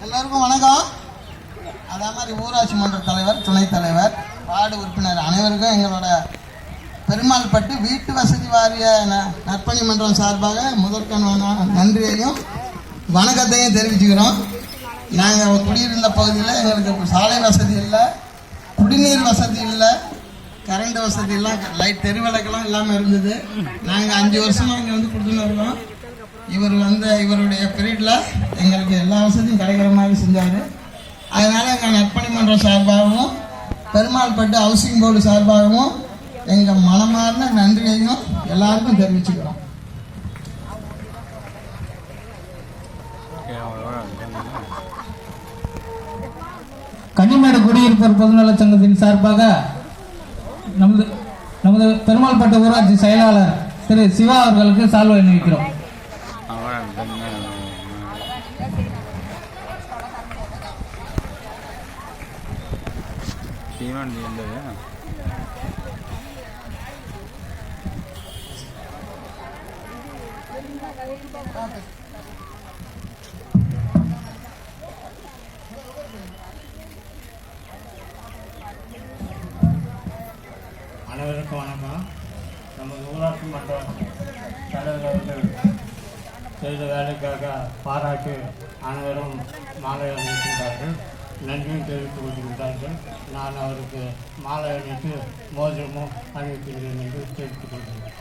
எல்லாருக்கும் வணக்கம். அதே மாதிரி ஊராட்சி மன்ற தலைவர், துணைத் தலைவர், வார்டு உறுப்பினர் அனைவருக்கும் எங்களோட பெருமாள்பட்டு வீட்டு வசதி வாரிய நற்பணி மன்றம் சார்பாக முதற்கண் நன்றியையும் வணக்கத்தையும் தெரிவிச்சுக்கிறோம். நாங்கள் குடியிருந்த பகுதியில் எங்களுக்கு சாலை வசதி இல்லை, குடிநீர் வசதி இல்லை, கரண்ட் வசதி எல்லாம், லைட் தெருவிளக்கெல்லாம் இல்லாமல் இருந்தது. நாங்கள் 5 வருஷமாக இங்கே வந்து கொடுத்துன்னு இருக்கோம். இவருடைய பீரியடில் எங்களுக்கு எல்லா வசதியும் கிடைக்கிற மாதிரி செஞ்சார். அதனால் எங்கள் நற்பணி மன்றம் சார்பாகவும் பெருமாள்பட்டு ஹவுசிங் போர்டு சார்பாகவும் எங்கள் மனமார்ந்த நன்றியையும் எல்லாருக்கும் தெரிவிச்சுக்கிறோம். கன்னிமேடு குடியிருப்போர் பொதுநல சங்கத்தின் சார்பாக நமது பெருமாள்பட்டு ஊராட்சி செயலாளர் திரு சிவா அவர்களுக்கு சால்வை அணிவிக்கிறோம். அனைவருக்கும் வணக்கம். நமது ஊராட்சி மன்ற தலைவர்கள் செய்த வேலைக்காக பாராட்டு அனைவரும் மாலை அணிவிக்கின்றார்கள், நன்றியும் தெரிவித்துக் கொள்கின்றார்கள். நான் அவருக்கு மாலை அணிவித்து மோதிரமும் அணிவிக்கின்றேன் என்று தெரிவித்துக் கொள்கிறேன்.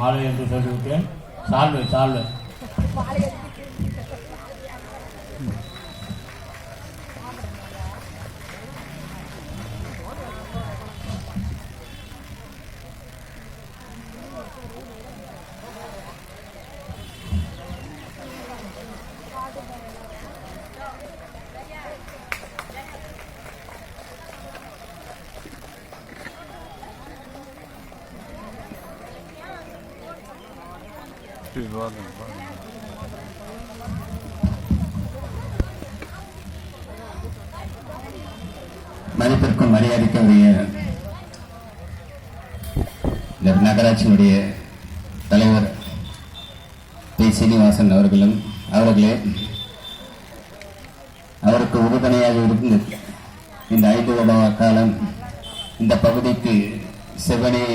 மாலை என்று சொல்லிவிட்டேன். சால்வை சால்வை மதிப்பிற்கும் மரியாதைக்குரிய நகராட்சியினுடைய தலைவர் பி. சீனிவாசன் அவர்களே அவருக்கு உறுதுணையாக இருந்து இந்த 5 வருட காலம் இந்த பகுதிக்கு செவனே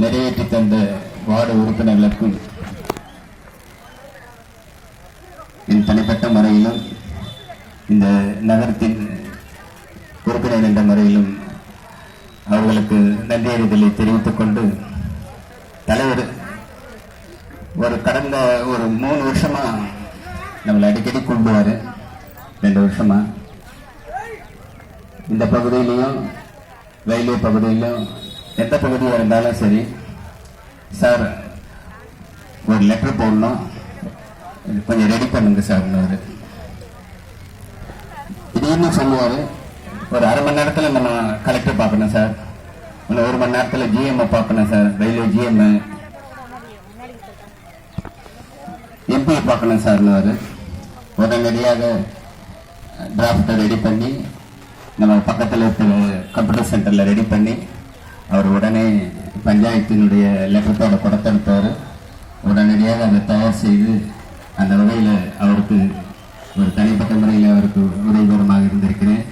நிறைவேற்றி தந்த வார்டு உறுப்பினர்களுக்கும் என் தனிப்பட்ட முறையிலும் இந்த நகரத்தின் உறுப்பினர் என்ற முறையிலும் அவர்களுக்கு நன்றியறிதலை தெரிவித்துக் கொண்டு, தலைவர் கடந்த 3 வருஷமா நம்மளை அடிக்கடி கூப்பிடுவாரு. 2 வருஷமா இந்த பகுதியிலையும் ரயில்வே பகுதியிலும் எந்த பகுதியாக இருந்தாலும் சரி, சார் ஒரு லெட்டர் போடணும், கொஞ்சம் ரெடி பண்ணுங்க சார். திடீர்னு சொல்லுவார், ஒரு அரை மணி நேரத்தில் நம்ம கலெக்டர் பார்க்கணும் சார், இன்னும் 1 மணி நேரத்தில் ஜிஎம் பார்க்கணும் சார், ரயில்வே ஜிஎம் எம்பி பார்க்கணும் சார்னு உடனடியாக டிராஃப்டை ரெடி பண்ணி நம்ம பக்கத்தில் இருக்கிற கம்ப்யூட்டர் சென்டரில் ரெடி பண்ணி அவர் உடனே பஞ்சாயத்தினுடைய லெட்டரத்தோட கொடுத்தெடுத்தார். உடனடியாக அதை தயார் செய்து அந்த வகையில் அவருக்கு ஒரு தனிப்பட்ட முறையில் அவருக்கு உதவிகரமாக இருந்திருக்கிறேன்.